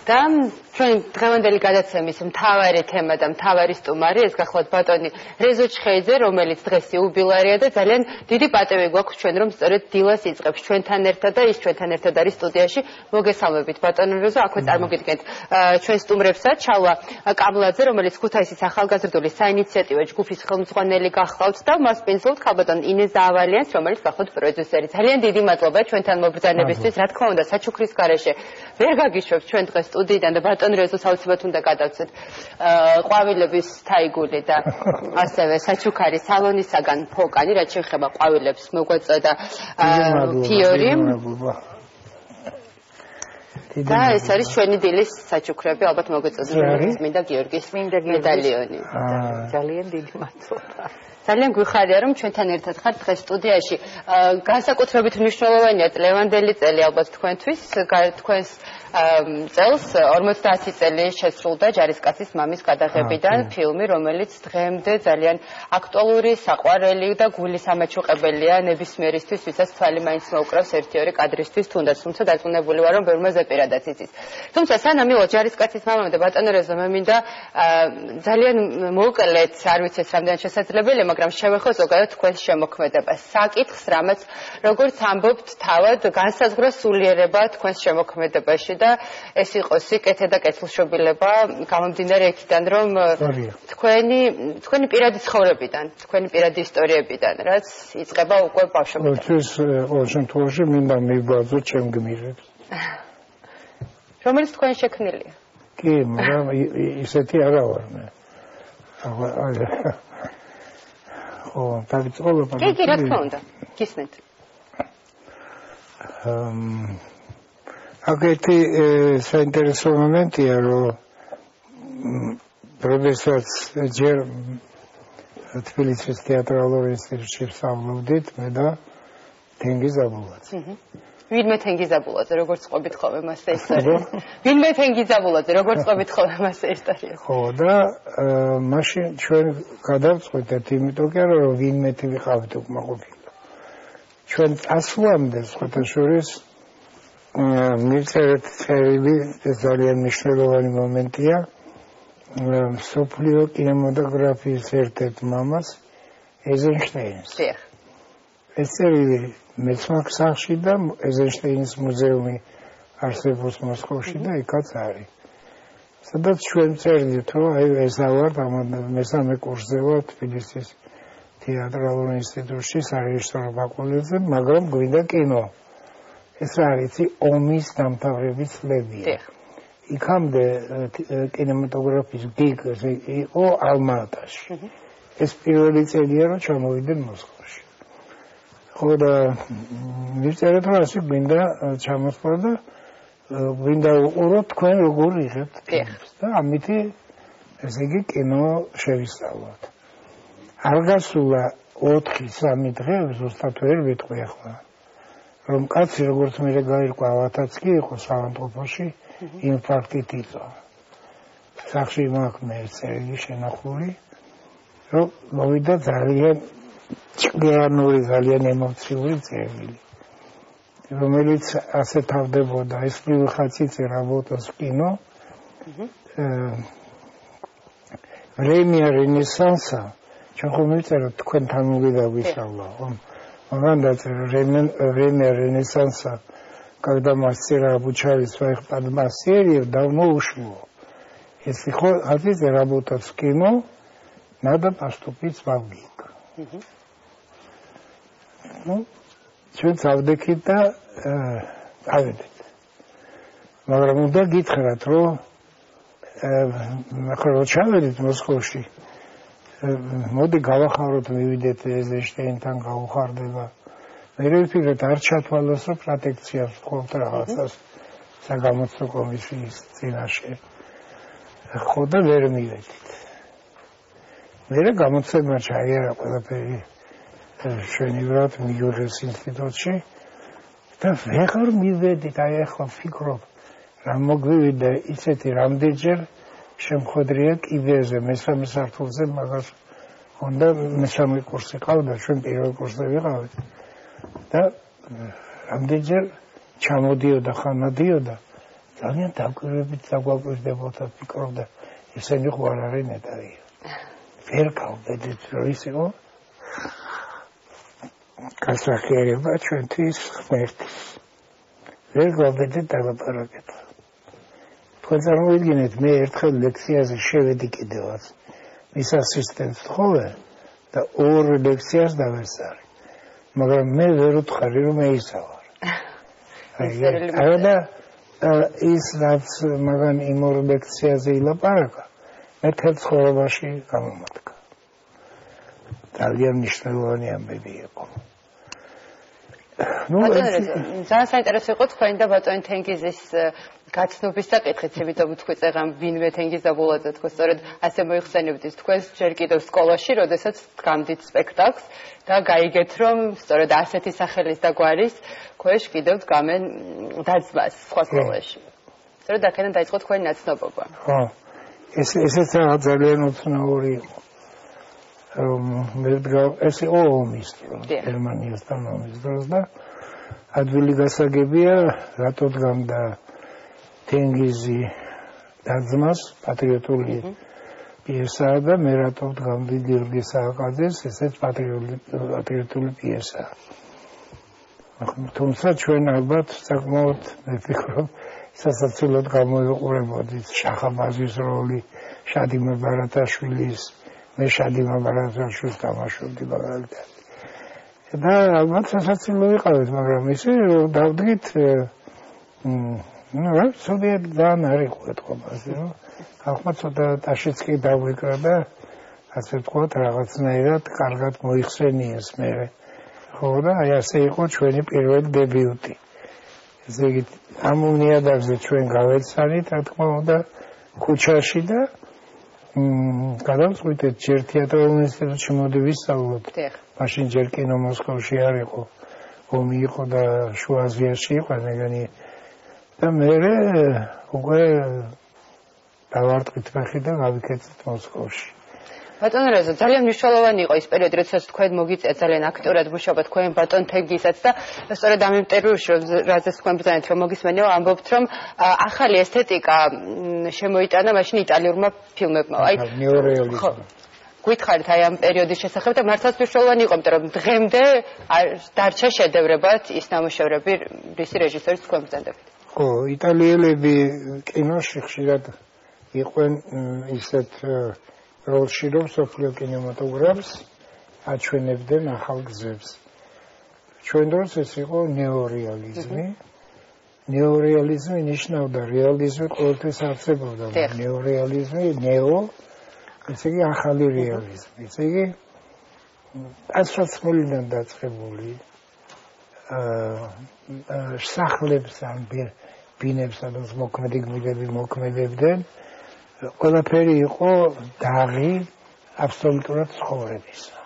და ჩვენ დღევანდელი გადაცემის მთავარი თემა და მთავარი სტუმარი ეს გახლავთ ბატონი რეზო ჩხეიძე, რომელიც დღეს იუბილარია და ძალიან დიდი პატივი გვაქვს ჩვენ რომ სწორედ დილას იწყებს ჩვენთან ერთად და ის ჩვენთან ერთად არის სტუდიაში. მოგესალმებით ბატონო რეზო, აქვე წარმოგიდგენთ ჩვენ სტუმრებსაც ჩალვა კამლაძე, რომელიც ქუთაისის ახალგაზრდული საინიციატივო ჯგუფის ხელმძღვანელი გახლავთ და მას პენსიlt ხალბატონ ინეს დაავალიანს, რომელიც გახლავთ პროდიუსერი. ძალიან დიდი მადლობა ჩვენთან მობრძანებისთვის. რა თქმა უნდა, საჩუქრის გარეშე ვერ გაგიშვებთ ჩვენ დღეს სტუდიიდან და ბატონ რეზოს აუცილებლად უნდა გადავცეთ ყვავილების თაიგული და ასევე საჩუქარი სალონისაგან ფოკანი, რაც შეეხება ყვავილებს მოგვაწოდა ფიორი. და ეს არის ჩვენი დილის საჩუქრები, ალბათ მოგვაწოდა წმინდა გიორგის მედალიონი. ძალიან დიდი მადლობა. ძალიან გვიხარია რომ ჩვენთან ერთად ხართ დღეს სტუდიაში. განსაკუთრებით მნიშვნელოვანია წლევანდელი წელი ალბათ თქვენთვის, თქვენს წელს 50 წელი შესრულდა ჯარისკაცის მამის გადაღებიდან ფილმი, რომელიც დღემდე ძალიან აქტუალური, საყვარელი და გულის ამაჩუყებელია ნებისმიერისთვის, ვისაც თვალი მაინც მოუკრავს 1-2 კადრისთვის თუნდაც, თუმცა დარწმუნებული ვარ რომ ბევრმა ზეპირადაც იცის. თუმცა სანამ მივალ ჯარისკაცის მამამ და ბატონ რეზო მე მინდა ძალიან მოუკლედ, არ ვიცი ეს რამდენად შესაძლებელია, მაგრამ შევეხო ზოგადად თქვენს შემოქმედებას. საკითხს, რამაც როგორც ამბობთ თავად, განსაზღვრა სულიერება თქვენს შემოქმედებაში და ეს იყო სიკეთე და კეთილშობილება გამომდინარე იქიდან, რომ თქვენი პირადი ცხოვრებიდან, თქვენი პირადი ისტორიებიდან, რაც იწყება უკვე ბავშვობიდან. ეს ყოველ შემთხვევაში მინდა მივბაძო ჩემ გმირებს. რომელიც თქვენ შექმნილია. კი, მაგრამ ისეთი არა ვარ მე. კი, რა თქმა უნდა, გისმენთ. აგეთი საინტერესო მომენტია, რომ როდესაც ჯერ თბილისის თეატრალურ ინსტიტუტში ვსწავლობდით, მე და თენგიზ აბულაძე. ვინმე თენგიზ აბულაძე, როგორც ყვებით ხოლმე მასზე ისტორია. ვინმე თენგიზ აბულაძე, როგორც ყვებით ხოლმე მასზე ისტორია. ხო, და მაშინ ჩვენ გადავწყვეტეთ, იმიტომ კი არა, რომ ვინმეთი ვიყავით უკმაყოფილო. ჩვენ წასვლამდე სხვათა შორის მივწერეთ წერილი, ეს ძალიან მნიშვნელოვანი მომენტია, მსოფლიო კინემატოგრაფიის ერთ-ერთ მამას ეზენშტეინს. ეს წერილი მეც მაქვს სახლში და ეზენშტეინის მუზეუმი არსებობს მოსკოვში და იქაც არის. სადაც ჩვენ წერდით, რომ აი ეს ავარ მესამე კურსზე ვარ თბილისის თეატრალურ ინსტიტუტში სარეჟისორო ფაკულტეტზე, მაგრამ გვინდა კინო. ეს არის ომის დამთავრების წლებია. იქამდე კინემატოგრაფის გიგზე იყო ალმა-ატაში. ეს პირველი წელია, რომ ჩამოვიდნენ მოსკოვში. ხო და მივწერეთ, რომ ასე გვინდა ჩამოსვლა და გვინდა უყუროთ თქვენ როგორ იღებთ ფილმს და ამითი ესე იგი კინო შევისწავლოთ. არ გასულა 4-3 დღე, ზუსტად ვერ ვიტყვი ახლა. რომ კაცი როგორც მე გაირკვა ავათაც კი იყო საავადმყოფოში ინფარქტით იწვა. სახში მაქვს მე წერილი შენახული, რომ მოვიდა ძალიან ჭკვიანური, ძალიან ემოციური წერილი, რომელიც ასე თავდებოდა, ეს ხაციცი работа в кино, время ренессанса, ჩვენ ხომ ვიწეროთ თქვენთან მოვიდა ვისწავლა, ხო? Время Ренессанса, когда мастера обучали своих подмастерьев, давно ушло. Если хотите работать в кино, надо поступить в ВГИК. Ну, ჩვენ წავდექით და წავედით. მაგრამ უნდა გითხრათ, რომ ახლა რო ჩავედით მოსკოვში, მოდი გავახაროთ, მივიდეთ ეზენშტეინთან გავუხარდება. მე ვფიქრეთ, არ ჩათვალოს, რომ პროტექციას ვთხოვთ რაღაცას საგამოცდო კომისიის წინაშე. ხო და ვერ მივედით. მე გამოცემა ჩაიარა ყველაფერი შვენივრად მიურეს ინსტიტუტში და ვეღარ მივედით, აი ახლა ვფიქრობ, რა მოგვივიდა ისეთი რამდენჯერ შემხვედრია კიბეზე, მესამე სართულზე, მაგას უნდა მესამე კურსი ყავდა, ჩვენ პირველ კურსზე ვიყავით და რამდენჯერ ჩამოდიოდა, ხანადიოდა ძალიან დაკვირვებით დაგვაკვირდებოდა ფიქრობდა ესენი ხო არ არის ნეტარია ვერ გავბედით რომ ის იყო გასახიერება ჩვენთვის ღმერთის ვერ გავბედით დაგაპარაკეთ თქვენ წარმოიდგინეთ მე ერთხელ ლექციაზე შევედი კიდევაც მის ასისტენტს ვთხოვე და ორ ლექციას დავესწარი მაგრამ მე ვერ ვთხარი რომ მე ისა ვარ არა ის რაც მაგან იმ ორ ლექციაზე ილაპარაკა მე თელ ცხოვრებაში გამომადგა ძალიან მნიშვნელოვანი ამბები იყო ძალიან საინტერესო იყო თქვენი და ბატონი თენგიზის გაცნობის საკითხიც, იმიტომ ვთქვი წეღან ვინმე თენგიზ დაბოლაძე თქო, სწორედ ასე მოიხსენებდით თქვენს ჯერ კიდევ სკოლაში, როდესაც გამდით სპექტაკლს და გაიგეთ, რომ სწორედ ასეთი სახელის და გვარის ქვეშ კიდევ დგამენ დაძმას სხვა სკოლაში. სწორედ აქედან დაიწყო თქვენი ნაცნობობა. ხო. ესეც ძალიან უცნაური იყო. ეს იყო ომის დროს, გერმანიასთან ომის დროს და ადვილი გასაგებია, რატო დგამდა თენგიზი დაძმას პატრიოტული პიესაა და მე რატო დგამდი გიორგი სააკაძეს, ესეც პატრიოტული პიესაა. თუმცა ჩვენ ალბათ საკმაოდ მე ვფიქრობ, სასაცილოდ გამოიყურებოდით შახაბაზის როლი, შადიმე ბარათაშვილის, მე შადიმე ბარათაშვილს თამაშობდი მაგალითად. და ალბათ სასაცილო იყავით, მაგრამ ისე რომ დავდგით რა ცუდად განარიყვეთ ყოველზე, რომ ახლა ცოტა ტაშიც კი დავიკრა და ასე ვთქვათ, რაღაცნაირად კარგად მოიხსენიეს მე. ხო და აი ასე იყო ჩვენი პირველი დებიუტი. ესე იგი, ამ ნიადაგზე ჩვენ გავეცანით, რა თქმა უნდა, ქუჩაში და გადავწყვიტეთ ჯერ თეატრალურ ინსტიტუტში მოდი ვისწავლოთ. მაშინ ჯერ კინო მოსკოვში არ იყო, ომი იყო და შუა აზიაში იყო მეგანი და მე უკვე დავარტყით ფეხი და გავიქეცეთ მოსკოვში. ბატონ რეზო, ძალიან მნიშვნელოვანი იყო ის პერიოდი, როდესაც თქვენ მოგიწევთ ძალიან აქტიურად მუშაობა თქვენ ბატონ თენგიზსაც და სწორედ ამ ინტერვიუში, რაზეც თქვენ ბრძანეთ, რომ მოგისმენიო, ამბობთ, რომ ახალი ესთეტიკა შემოიტანა მაშინ იტალიურმა ფილმებმა. აი, ნეორეალიზმი. გითხარით აი ამ პერიოდის შესახებ და მართლაც მნიშვნელოვანი იყო, იმიტომ რომ დღემდე დარჩა შედევრებად ის ნამუშევრები, რისი რეჟისორიც თქვენ ბრძანდებით. ხო, იტალიელები კინოში ხშირად იყვნენ ისეთ როლში, რომ სოფლიო კინემატოგრაფს აჩვენებდნენ ახალ გზებს. ჩვენ დროს ეს იყო ნეორეალიზმი. ნეორეალიზმი ნიშნავდა რეალიზმი ყოველთვის არსებობდა. ნეორეალიზმი, ნეო, ესე იგი ახალი რეალიზმი. ესე იგი ასრაცმულიდან დაწყებული სახლებს ან ბინებს, სადაც მოქმედი გმირები მოქმედებდნენ, ყველაფერი იყო დაღი აბსოლუტურად ცხოვრებისა.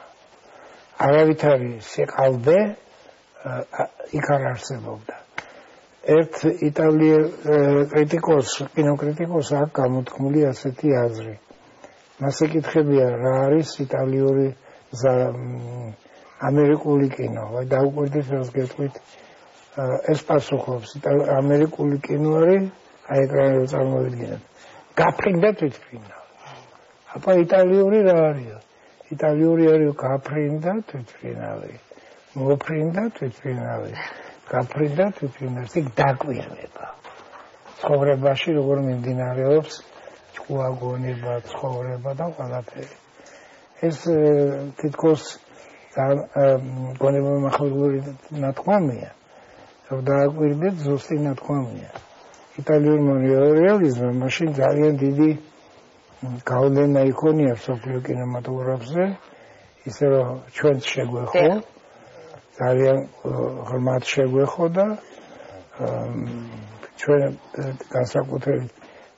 არავითარი სიყალბე იქ არ არსებობდა. ერთ იტალიელ კინოკრიტიკოსს აქვს გამოთქმული ასეთი აზრი. მას ეკითხებია, რა არის იტალიური ამერიკული კინო. აი დაუკვირდით, რას გეტყვით. ეს პასუხობს, ამერიკული კინო არის, აი ეკრანზე წარმოვიდგინეთ. გაფრინდა თვითფრინა. აბა იტალიური რა არის? იტალიური არის გაფრინდა თვითფრინავი. მოფრინდა თვითფრინავი. გაფრინდა თვითფრინავი. ეს დაკვირვება. ცხოვრებაში როგორ მიმდინარეობს ჭკუაგონება, ცხოვრება და ყველაფერი. ეს თითქოს გონება მახვილური ნათქვამია. რომ დააკვირდეთ ზუსტი ნათქვამია. იტალიურმა რეალიზმმა მაშინ ძალიან დიდი გავლენა იქონია სოფლიო კინემატოგრაფზე, ისე რომ ჩვენც შეგვეხო, ძალიან ღრმად შეგვეხო და ჩვენ განსაკუთრებით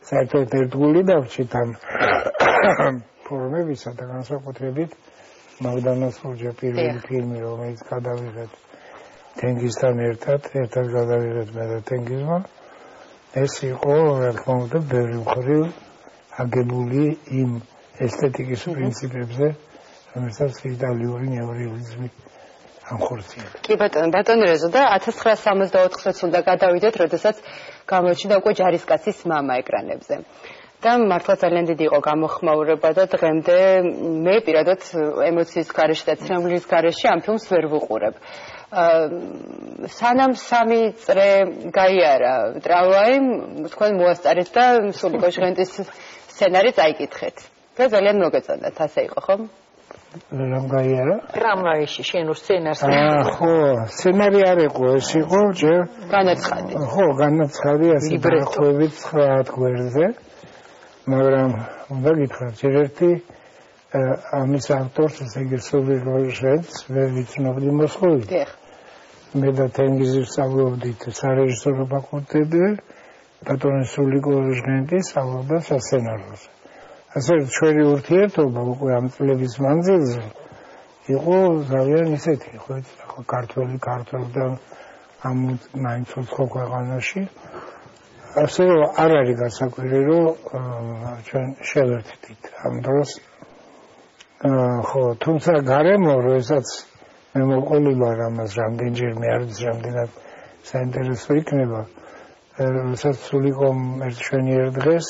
საერთოდ ერთგული დავრჩით ამ ფორმებისა და განსაკუთრებით მაგდანას ლურჯა პირველი ფილმი, რომელიც გადავიღეთ თენგიზთან ერთად გადავიღეთ მე და თენგიზმა. ეს იყო, რა თქმა უნდა, ბევრი მხრივ აგებული იმ ესთეტიკის პრინციპებზე, რომელსაც იტალიური ნეორეალიზმი ამხორციელებს. კი ბატონ რეზო და 1964 წელს უნდა გადავიდეთ, როდესაც გამოჩნდა უკვე ჯარისკაცის მამა ეკრანებზე. და მართლა ძალიან დიდი იყო გამოხმაურება და დღემდე მე პირადად ემოციის გარეშე და ცნობილის გარეშე ამ ფილმს ვერ ვუყურებ. სანამ 3 წრე გაიარა ტრავლაიმ, თქვენ მოასწარეთ და სულიკო ჟღენტის სცენარი წაიკითხეთ. და ძალიან მოგეწონათ, ასე იყო, ხო? რომ გაიარა? ტრამვაიში შენურ სცენარს. ხო, სცენარი არ იყო, ეს იყო ჯერ განაცხადი. ხო, განაცხადი ასე დაახლოებით 9 გვერდზე. მაგრამ უნდა გითხრათ, ჯერ ერთი ამის ავტორს, ესე იგი სულიკო ჟღენტს ვერ ვიცნობდი მოსხოვით. მე და თენგიზი ვსწავლობდით სარეჟისორო ფაკულტეტზე, ბატონი სულიკო ჟღენტი სწავლობდა სასცენაროზე. ასე ჩვენი ურთიერთობა უკვე ამ წლების მანძილზე იყო ძალიან ისეთი, ხო, ქართველი და ამ მაინც უცხო ქვეყანაში. ასე რომ არ არის გასაკვირი, რომ ჩვენ შევერთდით ამ დროს. ხო, თუმცა გარემო, როდესაც მე მოყოლი ვარ ამას რამდენჯერ მე არ ვიცი რამდენად საინტერესო იქნება, როდესაც სულიკომ ერთშვენიერ დღეს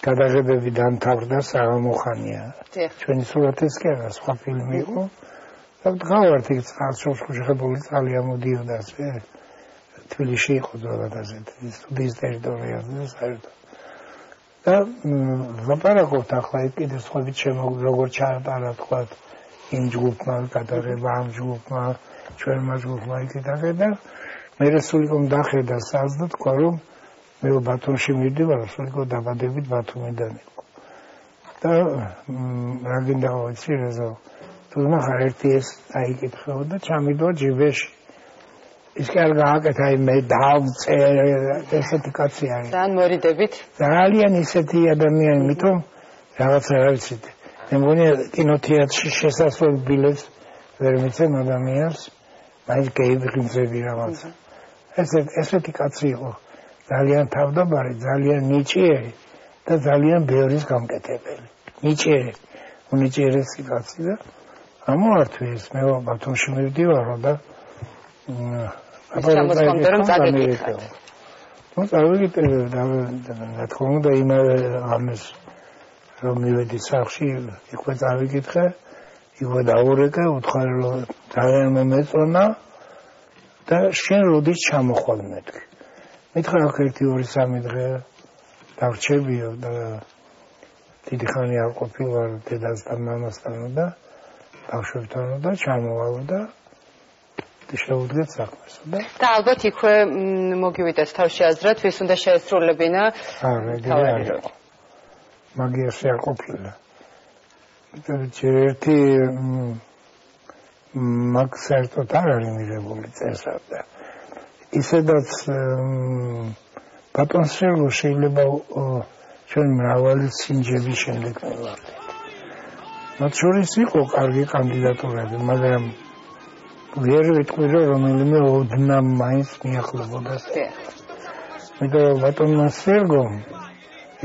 გადაღებები დამთავრდა საღამოხანია. ჩვენი სურათიც კი არა, სხვა ფილმი იყო. და ვდგავართ იქ წყალშოშხებული წყალი ამოდიოდა ასე. თბილისში იყო ძველადაზე სტუდიის ტერიტორიაზე საერთოდ. და ლაპარაკობთ ახლა იქ კიდე სხვებით როგორ ჩაატარა თქვა იმ ჯგუფმა გადაღება, ამ ჯგუფმა, ჩვენმა ჯგუფმა იქითახე და მე სულიკომ დახედა სას და თქვა რომ მე ბათუმში მივდივარ, სულიკო დაბადებით ბათუმიდან იყო. და რა გინდა ვიცი რეზო თუ ნახარ ერთი ეს აიკითხო და ჩამიდო ჯიბეში. ის კი არ გააკეთა მე დავწერე ესეთი კაცი არის. ძალიან მორიდებით. ძალიან ისეთი ადამიანი, მithom რაღაცა რა ვიცით. მე მგონია კინოთეატრში შესასვლელ ბილეთს ვერ მიცემ ადამიანს, მაინც გეიბღიმზები რაღაცა. ესეთი კაცი იყო. ძალიან თავდაბარი, ძალიან ნიჭიერი და ძალიან ბევრის გამკეთებელი. ნიჭიერი, უნიჭიერესი კაცი და ამოართვეს მე ბათუმში მივდივარო და შემოწმდა რომ წაგეკითხათ. ნუ წავიკითხე და რა თქმა უნდა იმავე ამის რომ მივედი სახლში, იქვე წავიკითხე, იქვე დავურეკე, უთხარი რომ ძალიან მომეწონა და შენ როდის ჩამოხვალ მეთქი. მითხრა აქ 1-2-3 დღე დავრჩებიო და დიდი ხანი არ ყოფილვარ დედასთან, მამასთან და ბავშვებთან და ჩამოვალ და შეუდგეთ საქმეს და ალბათ იქვე მოგივიდეს თავში აზრად, ვის უნდა შეესრულებინა თავი. მაგიაში არ ყოფილა. ჯერ ერთი მაგ საერთოდ არ არის მიღებული წესად და ისედაც ბატონ სერგო შეიძლება ჩვენ მრავალი სინჯების შემდეგ მივარდეთ. მათ შორის იყო კარგი კანდიდატურები, მაგრამ ვერ ვიტყვი რომ რომელიმე ოდნა მაინც მიახლებოდა. მაგრამ ბატონმა სერგომ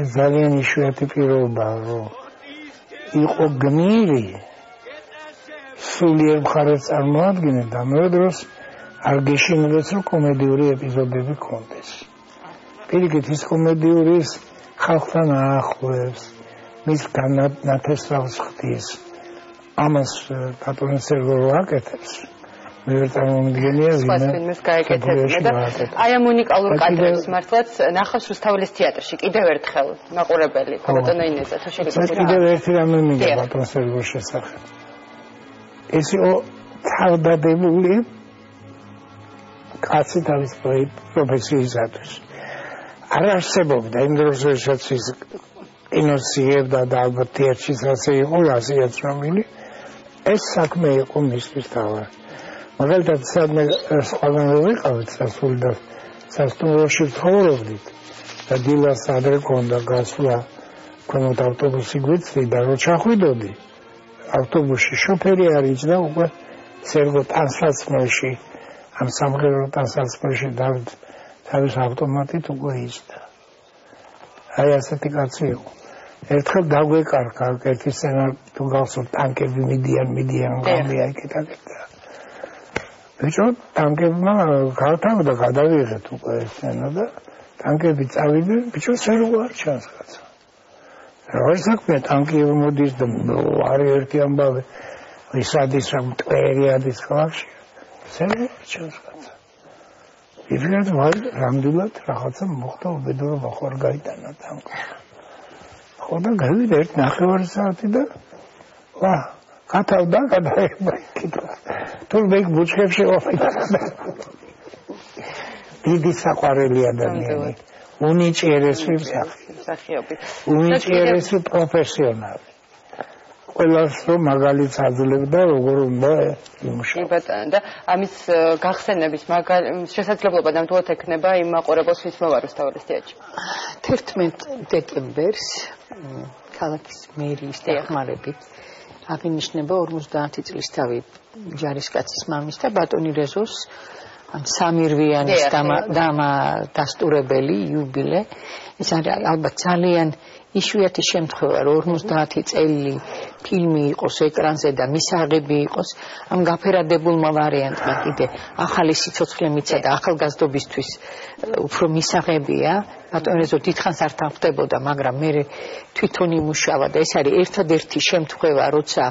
ეს ძალიან იშვიათი პირობაა, რომ იყო გმირი, სულიერ მხარეს წარმოადგენდა და მეორე დროს არ გეშინოდეს რომ კომედიური ეპიზოდები ქონდეს. პირიქით ის კომედიური ხალხთან აახლოებს, მის განათესავს ხდის. ამას ბატონი სერგო აკეთებს. მე ვერ წარმოვიდგენია ვინმე ფილმს გაეკეთებინა და აი ამ უნიკალურ კადრებს მართლაც ნახავს რუსთაველის თეატრში კიდევ ერთხელ მაყურებელი ბატონო ინეზა თუ შეიძლება კიდევ ერთი რამე მინდა ბატონ სერგოს შესახებ. ეს იყო თავდადებული კაცი თავის პროფესიისათვის. არ არსებობდა იმ დროს როდესაც ის კინოსიებდა და ალბათ თეატრშიც ასე იყო, ასეა ცნობილი. ეს საქმე იყო მისთვის თავად. მაგალითად სადმე სხვაგან ვიყავით სასული და სასტუმროში ცხოვრობდით და დილას ადრე ქონდა გასვლა ქვემოთ ავტობუსი გვიწვი და რო ჩახვიდოდი ავტობუსში შოფერი არ იჯდა უკვე სერგო ტანსაცმელში ამ სამღერო ტანსაცმელში თავის ავტომატით უკვე იჯდა. აი ასეთი კაცი იყო. ერთხელ დაგვეკარგა ერთი სცენა თუ გავსო ტანკები მიდიან გამია ეკეთაკეთა. ბიჭო, ტანკებმა გავთავდა გადავიღეთ უკვე ეს სცენა და ტანკები წავიდნენ, ბიჭო სერგო არ ჩანს კაცო. რა საქმეა ტანკი მოდის და არ ერთი ამბავი ისადის რა მტვერიადის ქალაქში. სერგო არ ჩანს კაცო. იფრად რამდენად რაღაცა მოხდა უბედურობა ხوار გაიტანა ტანკი. ხო და გავიდა ერთ 9 საათი და ვა გათავდა გადაება კითხვა. თუ მე ბუჩქებში ვაფიქრე. დიდი საყვარელი ადამიანი. უნიჭიერესი მსახიობი. უნიჭიერესი პროფესიონალი. ყველას რომ მაგალითს აძლევდა როგორ უნდა იმუშაოს. ბატონო და ამის გახსენების შესაძლებლობა ნამდვილად ექნება იმ მაყურებელს ვის მოვაროს თვალისწინში. 11 დეკემბერს ქალაქის მერიის დახმარებით აღინიშნება 50 წლისთავი ჯარისკაცის მამის და ბატონი რეზოს სამირვიანის დასტურებელი იუბილე. ეს არის ალბათ ძალიან იშვიათი შემთხვევა, რომ 50 წელი ფილმი იყოს ეკრანზე და მისაღები იყოს ამ გაფერადებულმა ვარიანტმა კიდე ახალი სიცოცხლე მიცა და ახალგაზრდობისთვის უფრო მისაღებია. ბატონი რეზო დიდხანს არ თანხმდებოდა, მაგრამ მე თვითონ იმუშავა და ეს არის ერთადერთი შემთხვევა, როცა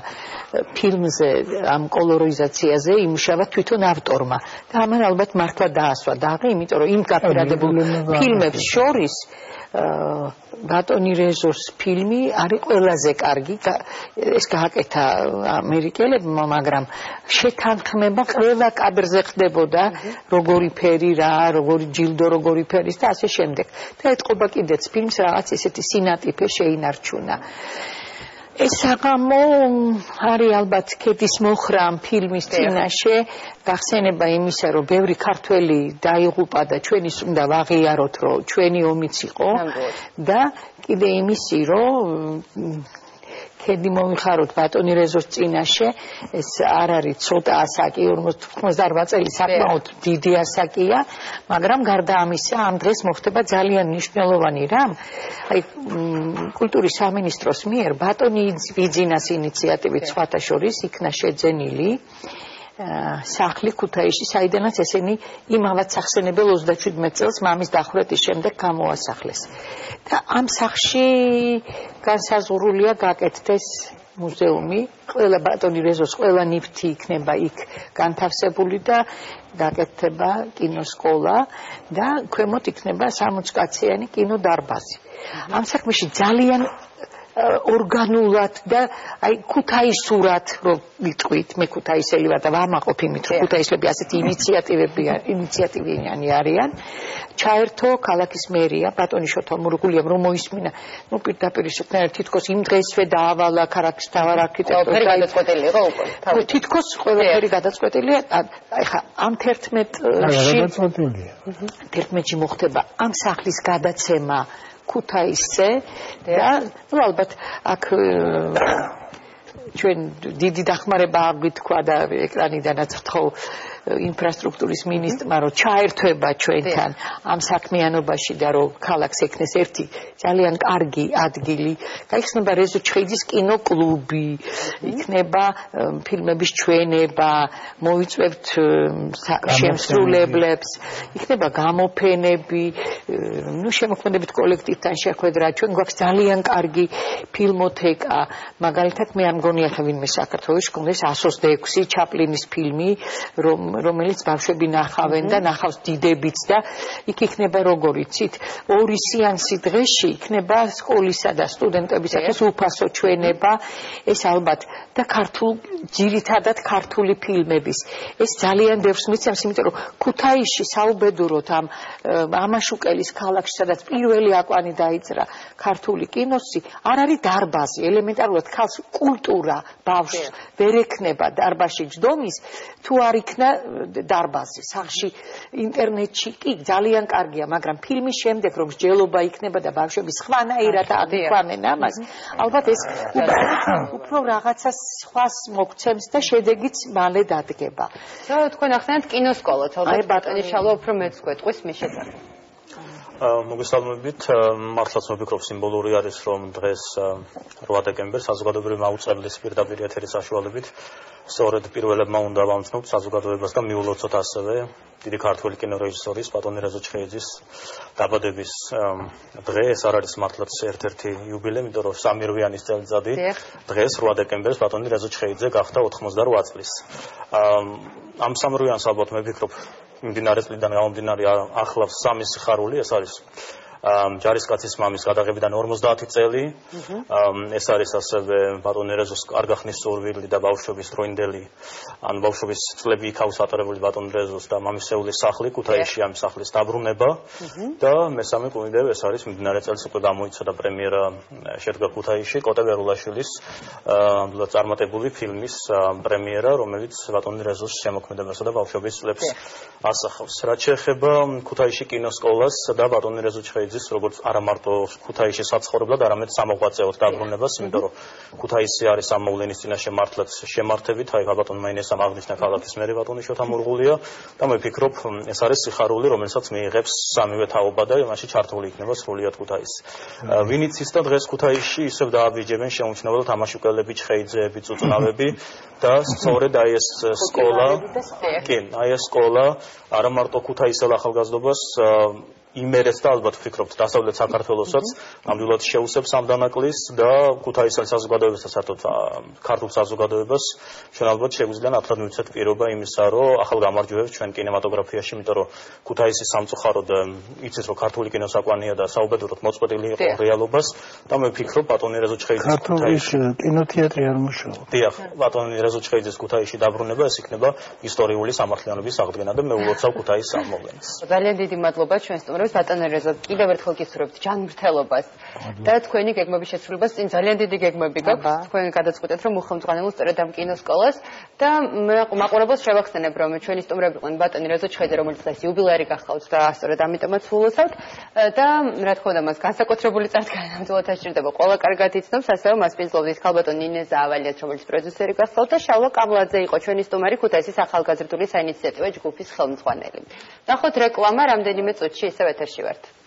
ფილმზე ამ კოლორიზაციაზე იმუშავა თვითონ ავტორმა და ამან ალბათ მართლა დაასვა დაღი, იმიტომ რომ იმ გაფერადებულ ფილმებს შორის ბატონი რეზოს ფილმი არის ყველაზე კარგი. ეს გააკეთა ამერიკელებმა, მაგრამ შეთანხმება ყველა კადრზე ხდებოდა, როგორი ფერი რა, როგორი ჯილდო, როგორი ფერის და ასე შემდეგ. და ეთყობა კიდეც ფილმს რაღაც ესეთი სინატიფე შეინარჩუნა. ეს საღამო არის ალბათ ქედის მოხრა ამ ფილმის წინაშე გახსენება იმისა, რომ ბევრი ქართველი დაიღუპა და ჩვენის უნდა ვაღიაროთ, რომ ჩვენი ომიც იყო და კიდე იმისი, რომ ქედი მომიხაროთ ბატონი რეზოს წინაშე, ეს არ არის ცოტა ასაკი, 58 წელი საკმაოდ დიდი ასაკია, მაგრამ გარდა ამისა ამ დღეს მოხდება ძალიან მნიშვნელოვანი რამ. აი კულტურის სამინისტროს მიერ ბატონი ბიძინას ინიციატივით სხვათა შორის იქნა შეძენილი სახლი ქუთაისში, საიდანაც ესენი იმავად სახსენებელ 37 წელს მამის დახვრეტის შემდეგ გამოასახლეს. და ამ სახლში განსაზღვრულია გაკეთდეს მუზეუმი, ყველა ბატონი რეზოს ყველა ნივთი იქნება იქ განთავსებული და გაკეთდება კინოსკოლა და ქვემოთ იქნება 60 კაციანი კინოდარბაზი. ამ საქმეში ძალიან ორგანულად და აი ქუთაისურად რომ ვიტყვით, მე ქუთაისელი ვარ და ვამაყობ იმით, რომ ქუთაისლები ასეთი ინიციატივიანი არიან. ჩაერთო ქალაქის მერია, ბატონი შოთა მურგულიამ რომ მოისმინა, ნუ პირდაპირ ისეთნაირად თითქოს იმ დღესვე დაავალა ქალაქის თავარ არქიტექტორს გადაწყვეტილი იყო უკვე. თითქოს ყველაფერი გადაწყვეტილია. ახლა ამ 11-ში მოხდება ამ სახლის გადაცემა ქუთაისზე და ალბათ აქ ჩვენ დიდი დახმარება აგვითქვა და ეკრანიდანაც ვთხოვ ინფრასტრუქტურის მინისტრმა, რომ ჩაერთვება ჩვენთან ამ საქმიანობაში და რომ ქალაქს ექნეს ერთი ძალიან კარგი ადგილი. გაიხსნება რეზო ჩხეიძის კინოკლუბი, იქნება ფილმების ჩვენება, მოიწვევთ შემსრულებლებს, იქნება გამოფენები, ნუ შემოქმედებით კოლექტივთან შეხვედრა. ჩვენ გვაქვს ძალიან კარგი ფილმოთეკა. მაგალითად მე არ მგონია ვინმე საქართველოში გქონდეს 126 ჩაპლინის ფილმი, რომელიც ბავშვები ნახავენ და ნახავს დიდებიც და იქ იქნება როგორ იცით, 2 სეანსი დღეში იქნება სკოლისა და სტუდენტებისათვის უფასო ჩვენება, ეს ალბათ და ძირითადად ქართული ფილმების. ეს ძალიან ბევრს მიცემს, იმიტომ რომ ქუთაისში საუბედუროთ ამ ამაშუკელის ქალაქში, სადაც პირველი აკვანი დაიწერა ქართული კინოსი, არ არის დარბაზი, ელემენტარულად ქალს კულტურა ბავშვს ვერ ექნება დარბაზში ჯდომის, თუ არ იქნა დარბაზი. სახში ინტერნეტში კი ძალიან კარგია, მაგრამ ფილმის შემდეგ რომ მსჯელობა იქნება და ბავშვები სხვანაირად აღიქვამენ ამას, ალბათ ეს უფრო რაღაცას სხვას მოგცემს და შედეგიც მალე დადგება. რა თქვენ ახსენეთ კინოსკოლას, ალბათ ბატონი შალვა უფრო მეც გვეტყვის მის შესახებ. მოგესალმებით, მართლაც მოვფიქრობ სიმბოლური არის, რომ დღეს 8 დეკემბერს საზოგადოებრივი მაუწყებლის პირდაპირ ეთერის საშუალებით სწორედ პირველებმა უნდა ვამცნობთ საზოგადოებას და მიულოცოთ ასევე დიდი ქართველი კინორეჟისორის ბატონი რეზო ჩხეიძის დაბადების დღე. ეს არ არის მართლაც ერთ-ერთი იუბილე, იმიტომ რომ სამირვიანის წელიწადი დღეს 8 დეკემბერს ბატონი რეზო ჩხეიძე გახდა 88 წლის. ამ სამირვიანს ალბათ მევფიქრობ მიმდინარე წლიდან გამომდინარე ახლავს 3 სიხარული, ეს არის ჯარისკაცის მამის გადაღებიდან 50 წელი. ეს არის ასევე ბატონი რეზოს კარგახნის სურვილი და ბავშვობის დროინდელი, ან ბავშვობის წლები იქაუს ატარებული ბატონი რეზოს და მამისეულის სახლი, ქუთაისში ამ სახლის დაბრუნება და მესამე კიდევ ეს არის მიმდინარე წელს უკვე გამოიცა და პრემიერა შედგა ქუთაისში კოტე ვერულაშვილის ნამდვილად წარმატებული ფილმის პრემიერა, რომელიც ბატონი რეზოს შემოქმედებასა და ბავშვობის წლებს ასახავს. რაც შეეხება ქუთაისში კინოსკოლას და ბატონი რეზო ჩხეიძის როგორც არა მარტო ქუთაისში საცხოვრებლად, არამედ სამოღვაწეოდ დაბრუნებას, იმიტომ რომ ქუთაისი არის ამ მოვლენის წინაშე მართლაც შემართებით, აი ბატონმა ინესამ აღნიშნა ქალაქის მერი ბატონი შოთა მურღულია და მე ვფიქრობ, ეს არის სიხარული, რომელსაც მიიღებს სამივე თაობა და იმაში ჩართული იქნება სრულიად ქუთაისი. ვინიც ის და დღეს ქუთაისში ისევ დააბიჯებენ შეუმჩნევლად თამაშუკელები, ჩხეიძეები, წუწუნავები და სწორედ აი ეს სკოლა, აი ეს სკოლა არა მარტო ქუთაისელ ახალგაზრდობას იმერეთს და ალბათ ვფიქრობთ დასავლეთ საქართველოსაც ნამდვილად შეუსებს ამ დანაკლის და ქუთაისელ საზოგადოებას და საერთოდ ქართულ საზოგადოებას ჩვენ ალბათ შეგვიძლია ნათლად მივცეთ პირობა იმისა, რომ ახალ გამარჯვებებს ჩვენ კინემატოგრაფიაში, იმიტომ რომ ქუთაისი სამწუხაროდ იცის, რომ ქართული კინოსაკვანია და საუბედუროდ მოწყვეტილი იყო რეალობას და მე ვფიქრობ ბატონი რეზო ჩხეიძის ქართულის კინოთეატრი არ მუშაობს. დიახ, ბატონი რეზო ჩხეიძის ქუთაისში დაბრუნება ეს იქნება ისტორიული სამართლიანობის აღდგენა და მე ულოცავ ქუთაისის ამ მოვლენას. ძალიან დიდი მადლობა ჩვენს ბატონი რეზო კიდევ ერთხელ გისურვებთ ჯანმრთელობას და თქვენი გეგმების შესრულებას. წინ ძალიან დიდი გეგმები გაქვთ. თქვენ გადაწყვეტეთ, რომ უხელმძღვანელო სწორედ ამ კინოსკოლას და მაყურებელს შევახსენებ, რომ ჩვენი სტუმრები იყვნენ ბატონი რეზო ჩხეიძე, რომელიც დღეს იუბილეარი გახლავთ და სწორედ ამიტომაც ულოცავთ და რა თქმა უნდა, მას განსაკუთრებული წარდგენა ნამდვილად ასჭირდება. ყველა კარგად იცნობს, ასევე მას პინძლოვდის ქალბატონი ინეს ზაავალიას, რომელიც პროდიუსერი გახლავთ და შალვა კამლაძე იყო ჩვენი სტუმარი, ქუთაისის ახალგაზრდული საინიციატივო ჯგუფის ხელმძღვანელი. ნახოთ რეკლამა, რამდენიმე წუთში ისევ ეთერში ვართ.